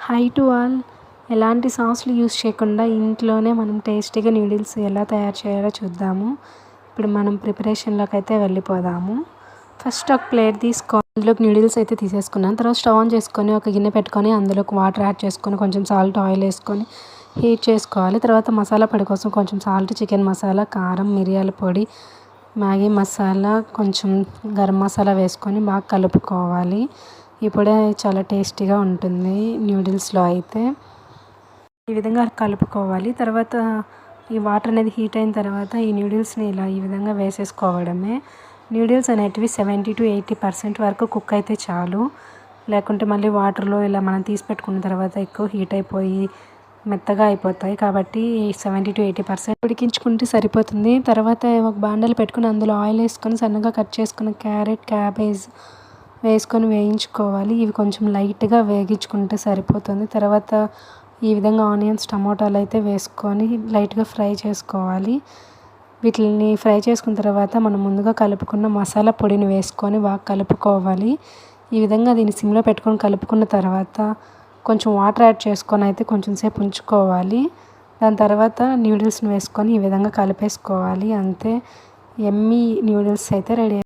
High to all, ఎలాంటి సాస్లు use చేయకుండా ఇంట్లోనే మనం టేస్టీగా నూడిల్స్ ఎలా తయారు చేయాలో చూద్దాము. ఇప్పుడు మనం ప్రిపరేషన్లోకి అయితే వెళ్ళిపోదాము. ఫస్ట్ ఒక ప్లేట్ తీసుకొని అందులోకి నూడిల్స్ అయితే తీసేసుకున్నాను. తర్వాత స్టవ్ ఆన్ చేసుకొని ఒక గిన్నె పెట్టుకొని అందులోకి వాటర్ యాడ్ చేసుకొని కొంచెం సాల్ట్, ఆయిల్ వేసుకొని హీట్ చేసుకోవాలి. తర్వాత మసాలా పొడి కోసం కొంచెం సాల్ట్, చికెన్ మసాలా, కారం, మిరియాల పొడి, మ్యాగీ మసాలా, కొంచెం గరం మసాలా వేసుకొని బాగా కలుపుకోవాలి. ఈ పొడి చాలా టేస్టీగా ఉంటుంది నూడిల్స్లో అయితే. ఈ విధంగా కలుపుకోవాలి. తర్వాత ఈ వాటర్ అనేది హీట్ అయిన తర్వాత ఈ నూడిల్స్ని ఇలా ఈ విధంగా వేసేసుకోవడమే. నూడిల్స్ అనేటివి 70 to 80% వరకు కుక్ అయితే చాలు. లేకుంటే మళ్ళీ వాటర్లో ఇలా మనం తీసి పెట్టుకున్న తర్వాత ఎక్కువ హీట్ అయిపోయి మెత్తగా అయిపోతాయి. కాబట్టి 70 to 80% ఉడికించుకుంటే సరిపోతుంది. తర్వాత ఒక బాండలు పెట్టుకుని అందులో ఆయిల్ వేసుకొని సన్నగా కట్ చేసుకున్న క్యారెట్, క్యాబేజ్ వేసుకొని వేయించుకోవాలి. ఇవి కొంచెం లైట్గా వేగించుకుంటే సరిపోతుంది. తర్వాత ఈ విధంగా ఆనియన్స్, టమోటాలు అయితే వేసుకొని లైట్గా ఫ్రై చేసుకోవాలి. వీటిని ఫ్రై చేసుకున్న తర్వాత మనం ముందుగా కలుపుకున్న మసాలా పొడిని వేసుకొని బాగా కలుపుకోవాలి. ఈ విధంగా దీన్ని సిమ్లో పెట్టుకొని కలుపుకున్న తర్వాత కొంచెం వాటర్ యాడ్ చేసుకొని అయితే కొంచెం సేపు ఉంచుకోవాలి. దాని తర్వాత నూడిల్స్ని వేసుకొని ఈ విధంగా కలిపేసుకోవాలి. అంతే, యమ్మీ నూడిల్స్ అయితే రెడీ.